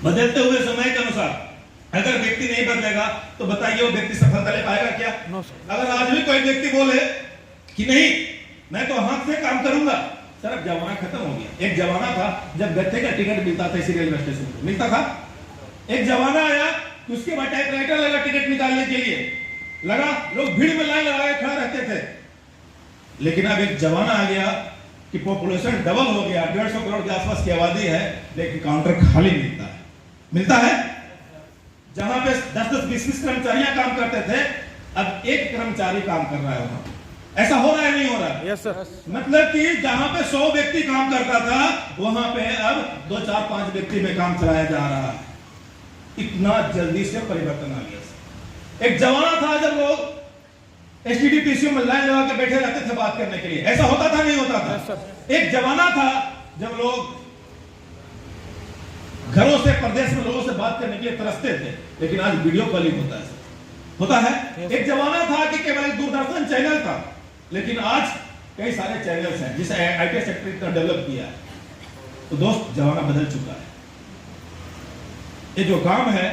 बदलते हुए समय के अनुसार अगर व्यक्ति नहीं बदलेगा तो बताइए वो व्यक्ति सफलता ले पाएगा क्या? अगर आज भी कोई व्यक्ति बोले कि नहीं मैं तो हाथ से काम करूंगा, सर अब जमाना खत्म हो गया। एक जमाना था जब गत्ते का टिकट मिलता था इसी रेलवे स्टेशन पर मिलता था। एक जमाना आया कि उसके बाद टाइपराइटर लगा टिकट निकालने के लिए, लगा लोग भीड़ में लाइन लगा के खड़ा रहते थे। लेकिन अब एक जमाना आ गया कि पॉपुलेशन डबल हो गया, 150 करोड़ के आसपास की आबादी है, लेकिन काउंटर खाली मिलता है। जहां पे 10-10, 20-20 कर्मचारियां काम करते थे, अब एक कर्मचारी काम कर रहा है वहां। ऐसा हो रहा है नहीं हो रहा? Yes sir. मतलब कि जहां पे 100 व्यक्ति काम करता था वहां पे अब 2, 4, 5 व्यक्ति में काम चलाया जा रहा है। इतना जल्दी से परिवर्तन आ गया। एक जमाना था जब लोग एसटीडीपीसीओ में लाइन लगा के बैठे रहते थे बात करने के लिए, ऐसा होता था नहीं होता था? एक जमाना था जब लोग घरों से प्रदेश में लोगों से बात करने के लिए तरसते थे, लेकिन आज वीडियो कॉलिंग होता है। एक जमाना था कि केवल एक दूरदर्शन चैनल था, लेकिन आज कई सारे चैनल्स हैं जिसे आईटी सेक्टर इतना डेवलप किया है। तो दोस्त जमाना बदल चुका है। ये जो काम है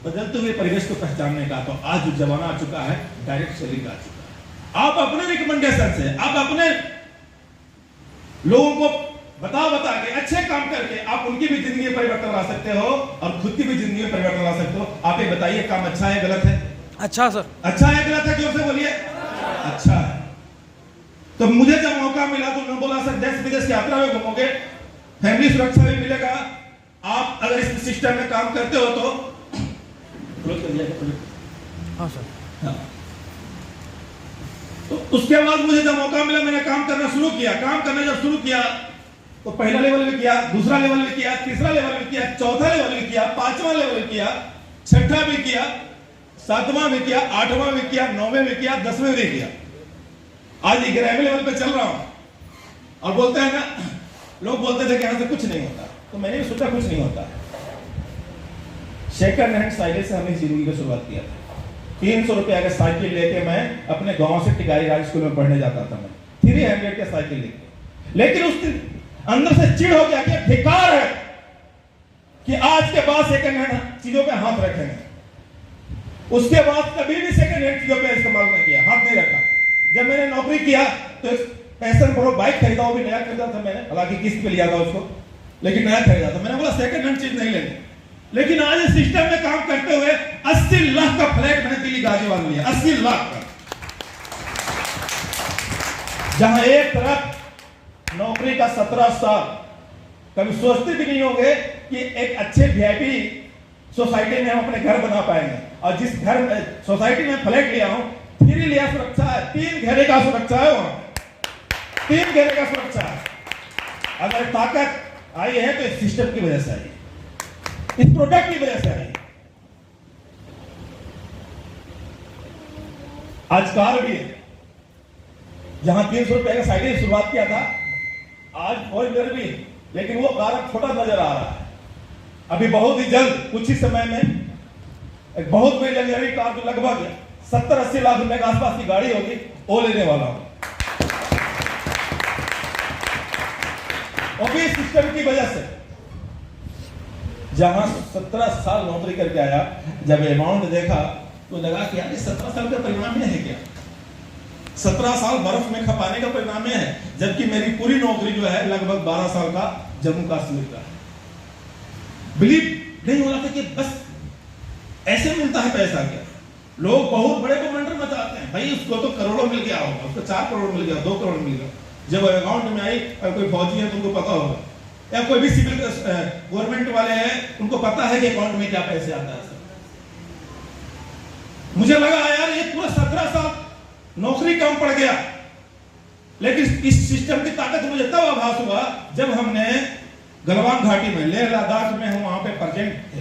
बदलते हुए परिवेश को पहचानने का, तो आज जो जमाना आ चुका है डायरेक्ट सेलिंग आ चुका है। आप अपने रिकमेंडेशन से, आप अपने लोगों को बता के अच्छे काम करके आप उनकी भी जिंदगी में परिवर्तन ला सकते हो और खुद की भी जिंदगी में परिवर्तन ला सकते हो। आप ये बताइए काम अच्छा है गलत है? अच्छा सर। अच्छा है गलत है? जोर से बोलिए। अच्छा है। तो मुझे जब मौका मिला तो मैं बोला सर देश विदेश की यात्रा में घूमोगे, फैमिली सुरक्षा भी मिलेगा, आप अगर इस सिस्टम में काम करते हो तो हाँ सर। हाँ। तो उसके बाद मुझे जब मौका मिला मैंने काम करना शुरू किया। काम करना जब शुरू किया तो पहला लेवल भी किया, दूसरा लेवल भी किया, तीसरा लेवल भी किया, चौथा लेवल भी किया, 5वां लेवल भी किया, 6वां भी किया, 7वां भी किया, 8वां भी किया, 9वें भी किया, 10वें भी किया। आज 11वें लेवल पे चल रहा हूं। और बोलते हैं ना, लोग बोलते थे कि यहां से कुछ नहीं होता, तो मैंने भी सोचा कुछ नहीं होता। सेकंड हैंड साइकिल से हमने जिंदगी की शुरुआत किया था। 300 रुपया का साइकिल लेके मैं अपने गांव से टिकारी राज स्कूल में पढ़ने जाता था। मैं 300 का साइकिल लेके, लेकिन उस दिन अंदर से चिढ़ हो गया कि धिक्कार है कि आज के बाद सेकंड हैंड चीजों पे हाथ रखेंगे। उसके बाद कभी भी सेकंड हैंड चीजों पे इस्तेमाल नहीं किया, हाथ नहीं रखा। जब मैंने नौकरी किया तो पैशन प्रो बाइक खरीदा, वो भी नया खरीदा था मैंने, हालांकि किस्त पे लिया था उसको, लेकिन नया खरीदा था। मैंने बोला सेकंड हैंड चीज नहीं लेनी। लेकिन आज इस सिस्टम में काम करते हुए 80 लाख का फ्लैट मैंने दिल्ली गाजीपुर में लिया, 80 लाख का। जहां एक तरफ नौकरी का 17 साल, कभी सोचते भी नहीं होंगे कि एक अच्छे वीआईपी सोसाइटी में हम अपने घर बना पाएंगे। और जिस घर में सोसाइटी में फ्लैट लिया हूं, 3 लिया सुरक्षा है, 3 घेरे का सुरक्षा है, वहां 3 घेरे का सुरक्षा है। अगर ताकत आई है तो इस सिस्टम की वजह से आई है, इस प्रोडक्ट की वजह से आई है। आज कार भी है, जहां 300 रुपए का साइकिल शुरुआत किया था, आज 4 व्हीलर भी, लेकिन वो कार अब छोटा नजर आ रहा है। अभी बहुत ही जल्द कुछ ही समय में एक बहुत बड़ी लग्जरी कार जो लगभग 70-80 लाख रुपए के आसपास की गाड़ी होगी, वो लेने वाला हूं। और भी सिस्टम की वजह से, जहां 17 साल नौकरी करके आया, जब अमाउंट देखा तो लगा कि यार 17 साल का परिणाम है क्या? 17 साल बर्फ में खपाने का परिणाम है, जबकि मेरी पूरी नौकरी जो है लगभग 12 साल का जम्मू कश्मीर का है। बिलीव नहीं हो रहा था कि बस ऐसे मिलता है पैसा क्या? लोग बहुत बड़े कमांडर मचाते हैं, भाई उसको तो करोड़ों मिल गया होगा, उसको 4 करोड़ मिल गया, 2 करोड़ मिल गया। जब अकाउंट में आई, कोई फौजी है तुमको पता होगा, या कोई भी सिविल गवर्नमेंट वाले हैं, उनको पता है कि अकाउंट में क्या पैसे आता है। मुझे लगा यार ये पूरा 17 साल नौकरी कम पड़ गया, लेकिन इस सिस्टम की ताकत मुझे तब आभास हुआ जब हमने गलवान घाटी में, लेह लद्दाख में हम वहां पे प्रेजेंट थे।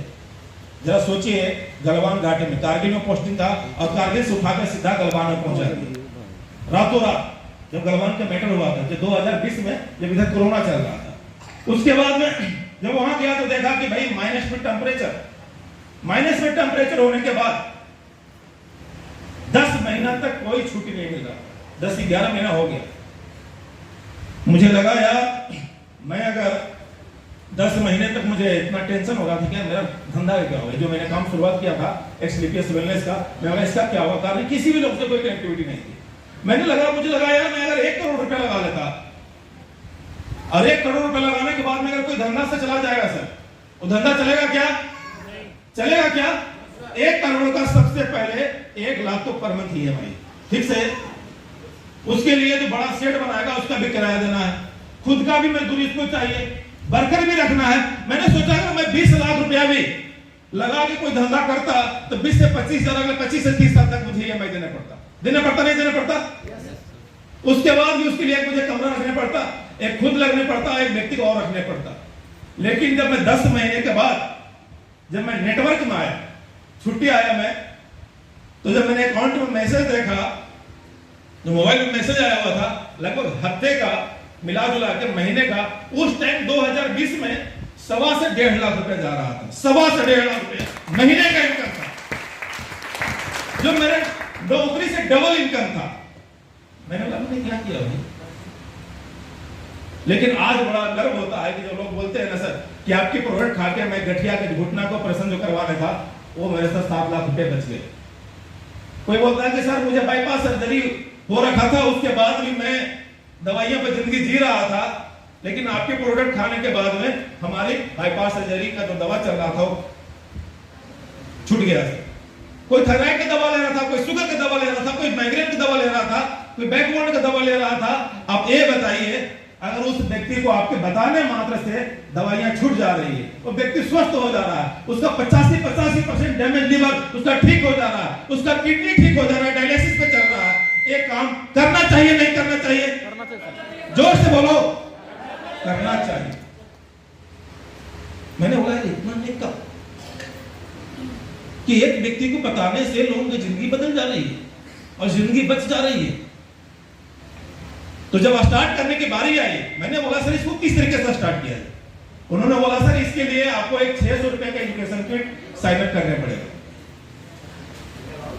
जरा सोचिए, गलवान घाटी में, कारगिल में पोस्टिंग था और कारगिल से उठाकर सीधा गलवान में पहुंचा दिया रातों रात। जब गलवान का मैटर हुआ था, जब 2020 में, जब इधर कोरोना चल रहा था, उसके बाद में जब वहां गया तो देखा कि भाई माइनस में टेम्परेचर होने के बाद 10 महीना तक कोई छुट्टी नहीं मिल रहा। 10-11 महीना हो गया। मुझे लगा यार मैं अगर 10 महीने तक मुझे इतना टेंशन हो रहा था कि मेरा धंधा क्या होगा, जो मैंने काम शुरुआत किया था एक्सलीपियस वेलनेस का, मैं बोला इसका क्या होगा, कारण किसी भी लोग से कोई कनेक्टिविटी नहीं थी। मुझे लगा यार मैं अगर 1 करोड़ रुपया लगा लेता, और 1 करोड़ रुपया लगाने के बाद में अगर कोई धंधा से चला जाएगा सर, वो धंधा चलेगा क्या? चलेगा क्या? 1 करोड़ का सबसे पहले 1 लाख तो पर मंथ ही है भाई, ठीक से। उसके लिए जो बड़ा सेट बनाएगा उसका भी किराया देना है, खुद का भी मजदूरी इसको चाहिए, वर्कर भी रखना है। मैंने सोचा कि मैं 20 लाख रुपया भी लगा के कोई धंधा करता तो 20 से 25 हजार, अगले 25 से 30 साल तक मुझे EMI देना पड़ता नहीं देना पड़ता। उसके बाद भी उसके लिए मुझे कमरा रखने पड़ता, एक खुद लगने पड़ता, एक व्यक्ति को और रखने पड़ता। लेकिन जब मैं 10 महीने के बाद जब मैं नेटवर्क में आया, छुट्टी आया मैं, तो जब मैंने अकाउंट में मैसेज देखा, जो मोबाइल में मैसेज आया हुआ था लगभग हफ्ते का मिला जुला के महीने का, उस टाइम 2020 में 1.25 से 1.5 लाख रुपए जा रहा था, 1.25 से 1.5 लाख रुपए महीने का इनकम था, जो मेरे नौकरी से डबल इनकम था। मैंने बोला मैंने क्या किया भाई। लेकिन आज बड़ा गर्व होता है कि जो लोग बोलते हैं ना सर कि आपकी प्रोडक्ट खा के मैं गठिया के घुटना को ऑपरेशन जो करवाना था वो मेरे साथ 7 लाख रुपए बच गए। कोई बोलता है कि सर मुझे बाईपास सर्जरी हो रखा था, उसके बाद भी मैं दवाइयों पर जिंदगी जी रहा था, लेकिन आपके प्रोडक्ट खाने के बाद में हमारी बाईपास सर्जरी का जो दवा चल रहा था वो छूट गया। कोई थायराइड की दवा ले रहा था, कोई शुगर की दवा ले रहा था, कोई माइग्रेन की दवा ले रहा था, कोई बैकबोन की दवा ले रहा था। आप ये बताइए, अगर उस व्यक्ति को आपके बताने मात्र से दवाइयां छूट जा रही है, वो व्यक्ति स्वस्थ हो जा रहा है, उसका 85% डैमेज लिवर उसका ठीक हो जा रहा है, उसका किडनी ठीक हो जा रहा है, डायलिसिस पे चल रहा है। एक काम करना चाहिए नहीं करना चाहिए? जोर से बोलो, करना चाहिए। मैंने बोला इतना नहीं कब कि एक व्यक्ति को बताने से लोगों की जिंदगी बदल जा रही है और जिंदगी बच जा रही है। तो जब स्टार्ट करने की बारी आई, मैंने बोला सर इसको किस तरीके से स्टार्ट किया है? उन्होंने बोला सर इसके लिए आपको एक 600 रुपए का एजुकेशन किट साइन अप करने पड़ेगा।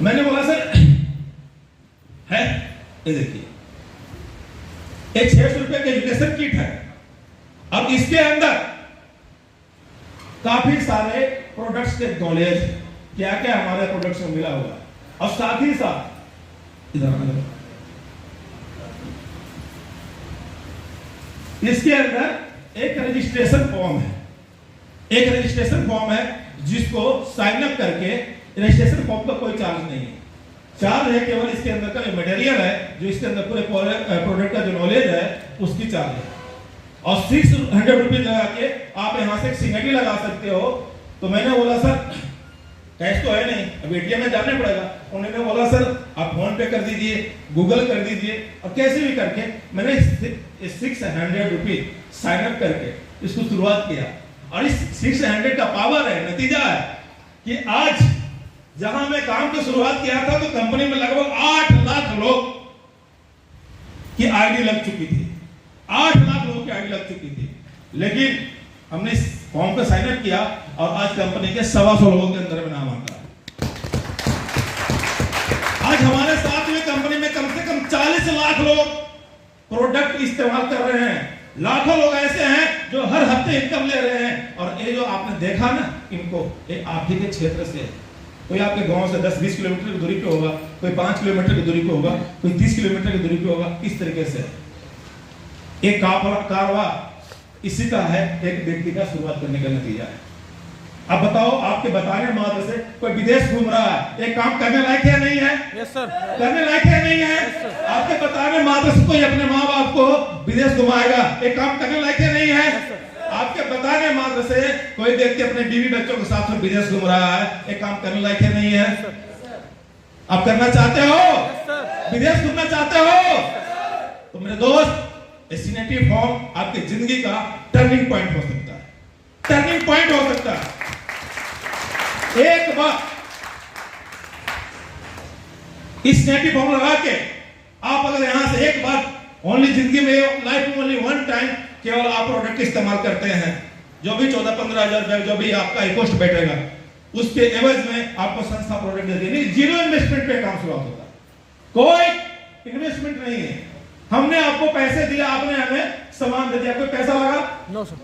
मैंने बोला सर है, ये देखिए एक 600 रुपए का एजुकेशन किट है। अब इसके अंदर काफी सारे प्रोडक्ट्स के नॉलेज, क्या क्या हमारे प्रोडक्ट्स में मिला हुआ है, और साथ ही साथ इधर इसके अंदर एक रजिस्ट्रेशन फॉर्म है, जिसको साइन अप करके, रजिस्ट्रेशन फॉर्म का कोई चार्ज नहीं है, चार्ज है केवल इसके अंदर का जो मटेरियल है, जो इसके अंदर पूरे प्रोडक्ट का जो नॉलेज है उसकी चार्ज है। और 600 रुपीज लगा के आप यहां से एक सिग्नेचर लगा सकते हो। तो मैंने बोला सर कैश तो है नहीं, अब ATM में जाना पड़ेगा। उन्होंने बोला सर आप फोन पे कर दीजिए, गूगल कर दीजिए, और कैसे भी करके मैंने 600 रुपीज साइन अप करके इसको शुरुआत किया। और इस 600 का पावर है, नतीजा है कि आज जहां मैं काम की शुरुआत किया था तो कंपनी में लगभग 8 लाख लोग की आईडी लग चुकी थी, 8 लाख लोगों की आईडी लग चुकी थी। लेकिन हमने इस फॉर्म पे साइन अप किया और आज कंपनी के 125 लोगों के अंदर में नाम आता है। आज हमारे साथ में कंपनी में कम से कम 40 लाख लोग प्रोडक्ट इस्तेमाल कर रहे हैं। लाखों लोग ऐसे हैं जो हर हफ्ते इनकम ले रहे हैं। और ये जो आपने देखा ना, इनको ये आप ही के क्षेत्र से, कोई आपके गांव से 10-20 किलोमीटर की दूरी पे होगा, कोई 5 किलोमीटर की दूरी पे होगा, कोई 30 किलोमीटर की दूरी पे होगा। इस तरीके से एक कारवा इसी का है, एक व्यक्ति का शुरुआत करने का नतीजा है। अब बताओ, आपके बताने मात्र से कोई विदेश घूम रहा है, एक काम करने लायक है नहीं है? यस सर, करने लायक है नहीं है? yes, आपके बताने मात्र से कोई अपने माँ बाप को विदेश घुमाएगा, एक काम करने लायक है नहीं है? yes, आपके बताने मात्र से कोई व्यक्ति अपने बीवी बच्चों के साथ में विदेश घूम रहा है, एक काम करने लायक है नहीं है? आप करना चाहते हो? विदेश घूमना चाहते हो? तो मेरे दोस्त, सिनेटिव फॉर्म आपकी जिंदगी का टर्निंग पॉइंट हो सकता है, टर्निंग पॉइंट हो सकता है। एक बार इस सिनेटिव फॉर्म लगा के आप अगर यहां से एक बार ओनली जिंदगी में, लाइफ में ओनली वन टाइम केवल आप प्रोडक्ट इस्तेमाल करते हैं, जो भी 14-15 हजार जो भी आपका कॉस्ट बैठेगा, उसके एवज में आपको संस्था प्रोडक्ट दे देगी। जीरो इन्वेस्टमेंट पे काम शुरू होता है, कोई इन्वेस्टमेंट नहीं है। हमने आपको पैसे दिया, आपने हमें सामान दे दिया, कोई पैसा लगा? No sir.